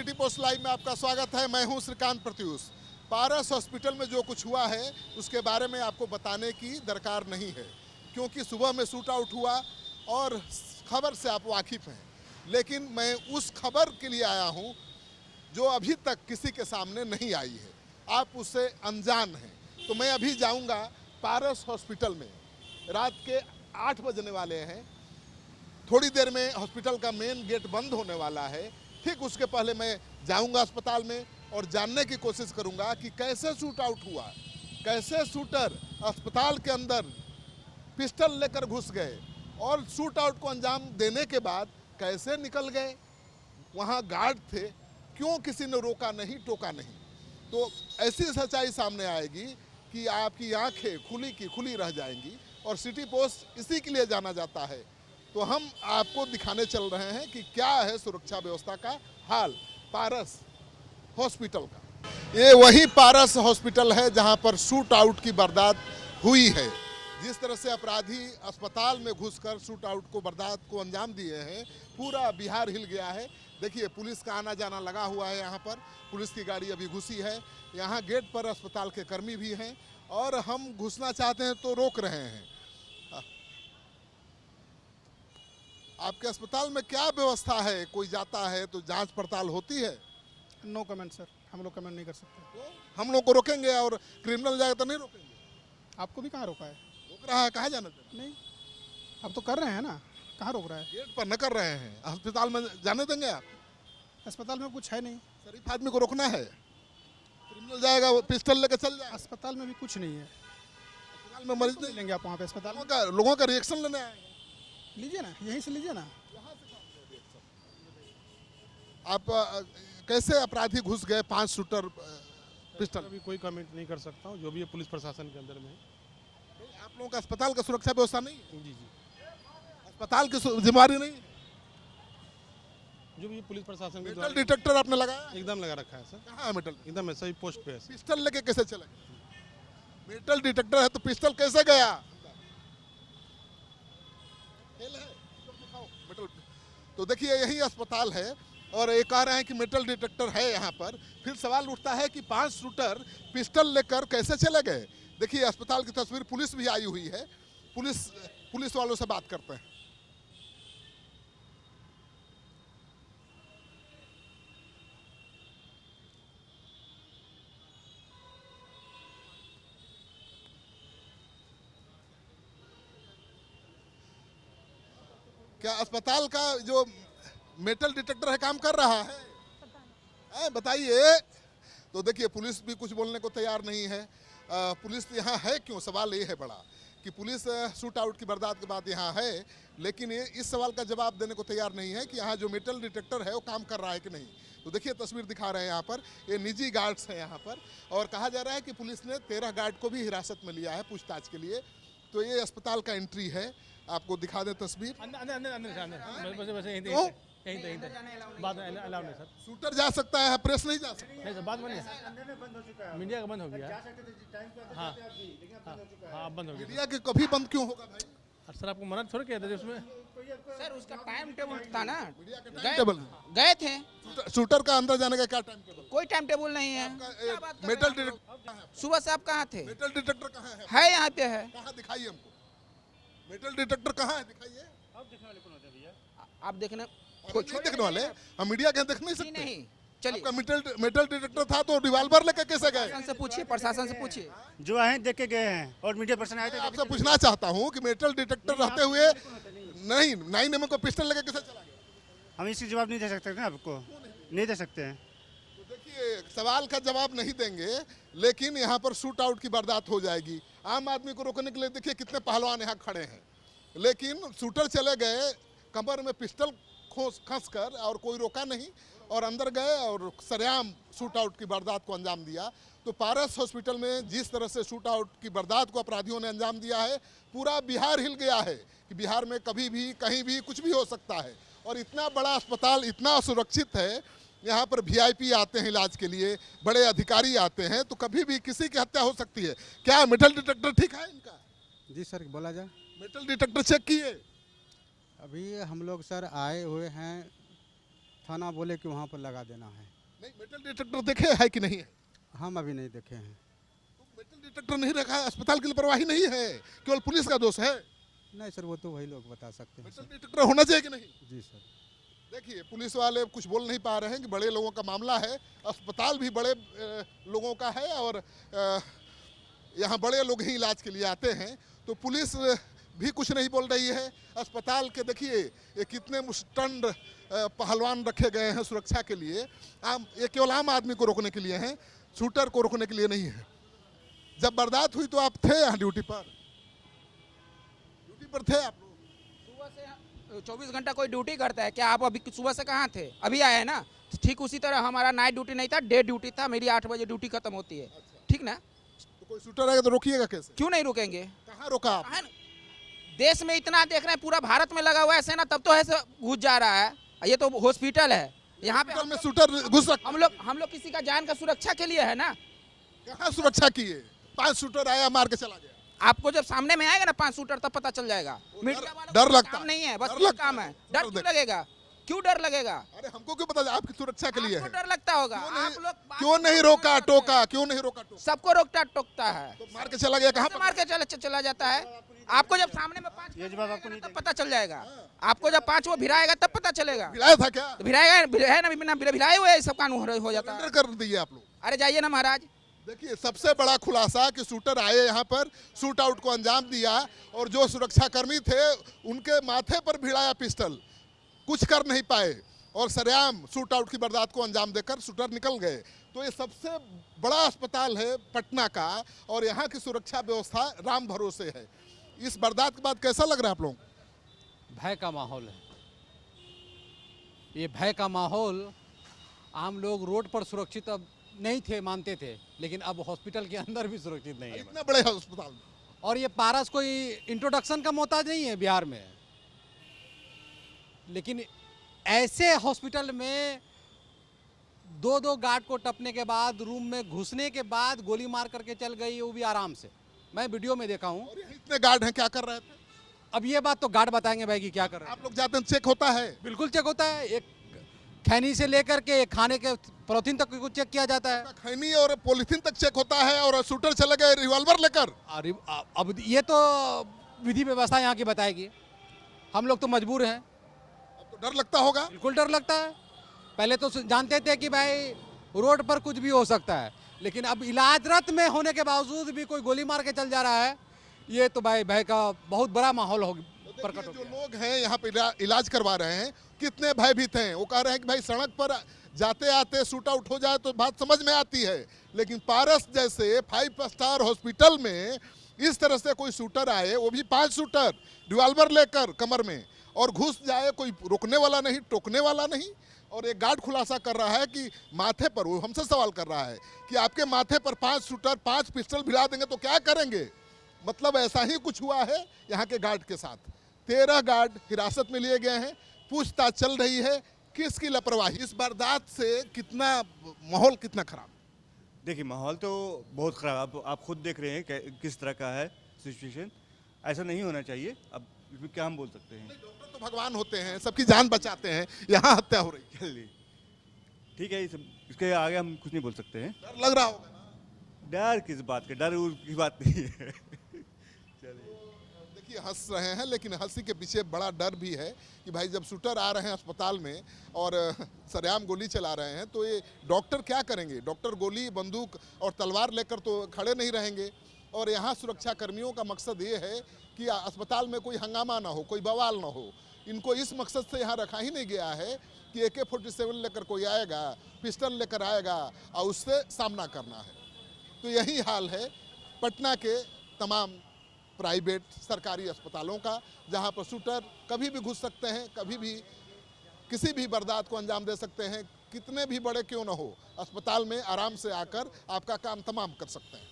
City post live में आपका स्वागत है। मैं हूं श्रीकांत प्रत्यूष। पारस हॉस्पिटल में जो कुछ हुआ है उसके बारे में आपको बताने की दरकार नहीं है, क्योंकि सुबह में शूट आउट हुआ और खबर से आप वाकिफ हैं। लेकिन मैं उस खबर के लिए आया हूं जो अभी तक किसी के सामने नहीं आई है, आप उससे अनजान हैं। तो मैं अभी जाऊंगा पारस हॉस्पिटल में। रात के 8 बजने वाले हैं। थोड़ी देर में हॉस्पिटल का मेन गेट बंद होने वाला है। ठीक उसके पहले मैं जाऊंगा अस्पताल में और जानने की कोशिश करूंगा कि कैसे शूट आउट हुआ, कैसे शूटर अस्पताल के अंदर पिस्टल लेकर घुस गए और शूट आउट को अंजाम देने के बाद कैसे निकल गए। वहां गार्ड थे, क्यों किसी ने रोका नहीं, टोका नहीं। तो ऐसी सच्चाई सामने आएगी कि आपकी आंखें खुली की खुली रह जाएंगी। और सिटी पोस्ट इसी के लिए जाना जाता है। तो हम आपको दिखाने चल रहे हैं कि क्या है सुरक्षा व्यवस्था का हाल पारस हॉस्पिटल का। ये वही पारस हॉस्पिटल है जहां पर शूट आउट की वारदात हुई है। जिस तरह से अपराधी अस्पताल में घुसकर शूट आउट को वारदात को अंजाम दिए हैं, पूरा बिहार हिल गया है। देखिए, पुलिस का आना जाना लगा हुआ है। यहाँ पर पुलिस की गाड़ी अभी घुसी है। यहाँ गेट पर अस्पताल के कर्मी भी हैं और हम घुसना चाहते हैं तो रोक रहे हैं। आपके अस्पताल में क्या व्यवस्था है? कोई जाता है तो जांच पड़ताल होती है? नो कमेंट सर, हम लोग कमेंट नहीं कर सकते। तो हम लोग को रोकेंगे और क्रिमिनल जाएगा तो नहीं रोकेंगे? आपको भी कहाँ रोका है? रोक रहा है, कहाँ जाना चाहिए? नहीं, अब तो कर रहे हैं ना, कहाँ रोक रहा है? गेट पर न कर रहे हैं, अस्पताल में जाने देंगे आप? अस्पताल में कुछ है नहीं। शरीफ आदमी को रोकना है, क्रिमिनल जाएगा वो पिस्टल लेकर चल जाएगा। अस्पताल में भी कुछ नहीं है। अस्पताल में मरीज नहीं लेंगे आप वहाँ पे अस्पताल में? लोगों का रिएक्शन लेने आएंगे। लीजिए ना, यहीं से लीजिए ना। आप कैसे अपराधी घुस गए 5 शूटर पिस्टल? अभी कोई कमेंट नहीं कर सकता हूँ, जो भी है पुलिस प्रशासन के अंदर में है। आप लोगों का अस्पताल का सुरक्षा व्यवस्था नहीं है? जी जी, अस्पताल की जिम्मेवारी नहीं है? जो भी पुलिस प्रशासन के मेटल द्वारा डिटेक्टर आपने लगाया? एकदम लगा रखा है सर। कहाँ है मेटल? एकदम है, सही पोस्ट पे है सर। पिस्टल लेके कैसे चले? मेटल डिटेक्टर है तो पिस्टल कैसे गया? फेल है? मेटल। तो देखिए, यही अस्पताल है और ये कह रहे हैं कि मेटल डिटेक्टर है यहाँ पर। फिर सवाल उठता है कि 5 शूटर पिस्टल लेकर कैसे चले गए। देखिए, अस्पताल की तस्वीर, पुलिस भी आई हुई है। पुलिस वालों से बात करते हैं। क्या अस्पताल का जो मेटल डिटेक्टर है काम कर रहा है? बताइए। तो देखिए, पुलिस भी कुछ बोलने को तैयार नहीं है। पुलिस यहाँ है क्यों, सवाल ये है बड़ा कि पुलिस शूट आउट की वारदात के बाद यहाँ है, लेकिन ये इस सवाल का जवाब देने को तैयार नहीं है कि यहाँ जो मेटल डिटेक्टर है वो काम कर रहा है कि नहीं। तो देखिए, तस्वीर दिखा रहे हैं यहाँ पर, ये निजी गार्ड्स हैं यहाँ पर और कहा जा रहा है कि पुलिस ने 13 गार्ड को भी हिरासत में लिया है पूछताछ के लिए। तो ये अस्पताल का एंट्री है, आपको दिखा दें तस्वीर। बाद में अलाउ नहीं सर। शूटर जा सकता है, प्रेस नहीं जा सकता। नहीं सर, बाद में नहीं, मीडिया का बंद हो गया है। हाँ हाँ, बंद हो गया मीडिया के कभी बंद क्यों होगा भाई? सर। आपको मना थोड़ा किया था उसमें? सर उसका टाइम टेबल था ना, टाइम टेबल है। गए थे। शूटर का अंदर जाने का क्या टाइम टेबल? कोई टाइम टेबल नहीं है। क्या बात कर मेटल रहे हैं? डिटेक्टर, सुबह से आप कहाँ थे? मेटल डिटेक्टर कहाँ है? है यहाँ पे है। कहाँ दिखाइए हमको, मेटल डिटेक्टर कहाँ है, दिखाइए। आप देखने कोई नहीं देखने वाले, हम मीडिया के देख नहीं नहीं सकते। नहीं, चलिए आपका मेटल डिटेक्टर था तो रिवॉल्वर लेकर कैसे गए? प्रशासन से पूछिए, प्रशासन से पूछिए। जो आए देख के गए हैं और मीडिया पर्सन आए थे। आपसे पूछना चाहता हूँ कि मेटल डिटेक्टर रहते हुए नहीं 9mm को पिस्टल लेकर कैसे चला गया? हम इसकी जवाब नहीं दे सकते ना, आपको नहीं दे सकते हैं। तो देखिए, सवाल का जवाब नहीं देंगे, लेकिन यहाँ पर शूट आउट की वारदात हो जाएगी। आम आदमी को रोकने के लिए देखिए कितने पहलवान यहाँ खड़े हैं, लेकिन शूटर चले गए कमर में पिस्टल खस कर और कोई रोका नहीं और अंदर गए और सरेआम शूट आउट की वारदात को अंजाम दिया। तो पारस हॉस्पिटल में जिस तरह से शूट आउट की वारदात को अपराधियों ने अंजाम दिया है, पूरा बिहार हिल गया है कि बिहार में कभी भी कहीं भी कुछ भी हो सकता है। और इतना बड़ा अस्पताल इतना सुरक्षित है, यहाँ पर VIP आते हैं इलाज के लिए, बड़े अधिकारी आते हैं, तो कभी भी किसी की हत्या हो सकती है। क्या मेटल डिटेक्टर ठीक है इनका? जी सर, बोला जाए। मेटल डिटेक्टर चेक किए? अभी हम लोग सर आए हुए हैं थाना बोले कि वहाँ पर लगा देना है। नहीं, मेटल डिटेक्टर देखे है कि नहीं है? हम अभी नहीं देखे हैं। तो मेटल डिटेक्टर नहीं रखा है, अस्पताल की लापरवाही नहीं है, केवल पुलिस का दोष है। नहीं सर, वो तो वही लोग बता सकते हैं मेटल सर। डिटेक्टर होना चाहिए कि नहीं? जी सर। देखिए, पुलिस वाले कुछ बोल नहीं पा रहे हैं कि बड़े लोगों का मामला है, अस्पताल भी बड़े लोगों का है और यहाँ बड़े लोग ही इलाज के लिए आते हैं, तो पुलिस भी कुछ नहीं बोल रही है। अस्पताल के देखिए ये कितने मुस्टंड पहलवान रखे गए हैं सुरक्षा के लिए। ये केवल आम आदमी को रोकने के लिए हैं, शूटर को रोकने के लिए नहीं है। जब वारदात हुई तो आप थे यहाँ ड्यूटी पर थे आप लोग? सुबह से 24 घंटा कोई ड्यूटी करता है क्या? आप अभी सुबह से कहाँ थे? अभी आए हैं ना? ठीक उसी तरह हमारा नाइट ड्यूटी नहीं था, डे ड्यूटी था। मेरी 8 बजे ड्यूटी खत्म होती है। ठीक ना? तो कोई शूटर आएगा तो रोकिएगा कैसे? क्यों नहीं रुकेंगे? कहाँ रोका आप? कहाँ? देश में इतना देख रहे हैं, पूरा भारत में लगा हुआ है सेना, तब तो ऐसे घुस जा रहा है। ये तो हॉस्पिटल है, यहाँ पे में शूटर घुस सकते? हम लोग किसी का जान का सुरक्षा के लिए है ना। कहाँ सुरक्षा की है? 5 शूटर आया, मार के चला गया। आपको जब सामने में आएगा ना 5 शूटर, तब पता चल जाएगा। मीडिया वालों डर को लगता काम नहीं है, बस डर ये लगता काम है। डर क्यों लगेगा? क्यों डर लगेगा? अरे हमको क्यों पता, आपकी सुरक्षा के लिए आपको है। डर लगता होगा। आप लोग क्यों नहीं रोका टोका? क्यों नहीं रोका टोका? सबको रोकता टोकता है, तो मार के चला गया। कहाँ कैसे मार के चला जाता है? आपको जब सामने में 5 ये जवाब आपको नहीं तब पता चल जाएगा। आपको जब 5 वो भिराएगा तब पता चलेगा। भिड़ाया था क्या? तो भिराएगा है ना, बिना भिराए हुए सब कानून हो जाता है। सरेंडर कर दिए आप लोग। अरे जाइए ना महाराज। देखिए, सबसे बड़ा खुलासा कि शूटर आए यहाँ पर, शूट आउट को अंजाम दिया और जो सुरक्षाकर्मी थे उनके माथे पर भिड़ाया पिस्टल, कुछ कर नहीं पाए और सरेआम शूट आउट की वारदात को अंजाम देकर शूटर निकल गए। तो ये सबसे बड़ा अस्पताल है पटना का और यहाँ की सुरक्षा व्यवस्था राम भरोसे है। इस वारदात के बाद कैसा लग रहा है आप लोगों को? भय का माहौल है। ये भय का माहौल, आम लोग रोड पर सुरक्षित अब नहीं थे, मानते थे, लेकिन अब हॉस्पिटल के अंदर भी सुरक्षित नहीं है। इतने बड़े अस्पताल में और ये पारस कोई इंट्रोडक्शन का मोहताज नहीं है बिहार में, लेकिन ऐसे हॉस्पिटल में 2-2 गार्ड को टपने के बाद, रूम में घुसने के बाद गोली मार करके चल गई, वो भी आराम से। मैं वीडियो में देखा हूँ। और यहाँ इतने गार्ड हैं, क्या कर रहे थे? अब ये बात तो गार्ड बताएंगे भाई कि क्या कर रहे हैं। आप लोग जाते हैं, चेक होता है? बिल्कुल चेक होता है। एक खैनी से लेकर के खाने के पॉलिथीन तक को चेक किया जाता है। खैनी और पॉलिथीन तक चेक होता है और शूटर चले गए रिवॉल्वर लेकर। अब ये तो विधि व्यवस्था यहाँ की बताएगी। हम लोग तो मजबूर हैं। अब तो डर लगता होगा। बिल्कुल डर लगता है। पहले तो जानते थे कि भाई रोड पर कुछ भी हो सकता है, लेकिन अब इलाजरत में होने के बावजूद भी कोई गोली मार के चल जा रहा है। ये तो भाई भय का बहुत बड़ा माहौल हो प्रकट हो जो गया। लोग हैं यहाँ पे इलाज करवा रहे हैं, कितने भयभीत हैं। वो कह रहे हैं कि भाई सड़क पर जाते आते शूट आउट हो जाए तो बात समझ में आती है, लेकिन पारस जैसे 5 स्टार हॉस्पिटल में इस तरह से कोई शूटर आए, वो भी 5 शूटर रिवॉल्वर लेकर कमर में, और घुस जाए, कोई रोकने वाला नहीं, टोकने वाला नहीं। और एक गार्ड खुलासा कर रहा है कि माथे पर, वो हमसे सवाल कर रहा है कि आपके माथे पर 5 शूटर 5 पिस्टल भिड़ा देंगे तो क्या करेंगे? मतलब ऐसा ही कुछ हुआ है यहाँ के गार्ड के साथ। 13 गार्ड हिरासत में लिए गए हैं, पूछताछ चल रही है। किसकी लापरवाही? इस वारदात से कितना माहौल कितना खराब? देखिए, माहौल तो बहुत ख़राब, आप खुद देख रहे हैं किस तरह का है सिचुएशन। ऐसा नहीं होना चाहिए। अब इसमें क्या हम बोल सकते हैं? डॉक्टर तो भगवान होते हैं, सबकी जान बचाते हैं, यहाँ हत्या हो रही है। चलिए ठीक है, इसके आगे हम कुछ नहीं बोल सकते हैं। डर लग रहा होगा ना? डर किस बात का? डर की बात नहीं है। चलिए, देखिए, हंस रहे हैं, लेकिन हंसी के पीछे बड़ा डर भी है कि भाई जब शूटर आ रहे हैं अस्पताल में और सरेआम गोली चला रहे हैं तो ये डॉक्टर क्या करेंगे? डॉक्टर गोली, बंदूक और तलवार लेकर तो खड़े नहीं रहेंगे। और यहाँ सुरक्षा कर्मियों का मकसद ये है कि अस्पताल में कोई हंगामा ना हो, कोई बवाल ना हो। इनको इस मकसद से यहाँ रखा ही नहीं गया है कि AK-47 लेकर कोई आएगा, पिस्टल लेकर आएगा और उससे सामना करना है। तो यही हाल है पटना के तमाम प्राइवेट सरकारी अस्पतालों का, जहां पर शूटर कभी भी घुस सकते हैं, कभी भी किसी भी वारदात को अंजाम दे सकते हैं। कितने भी बड़े क्यों न हो, अस्पताल में आराम से आकर आपका काम तमाम कर सकते हैं।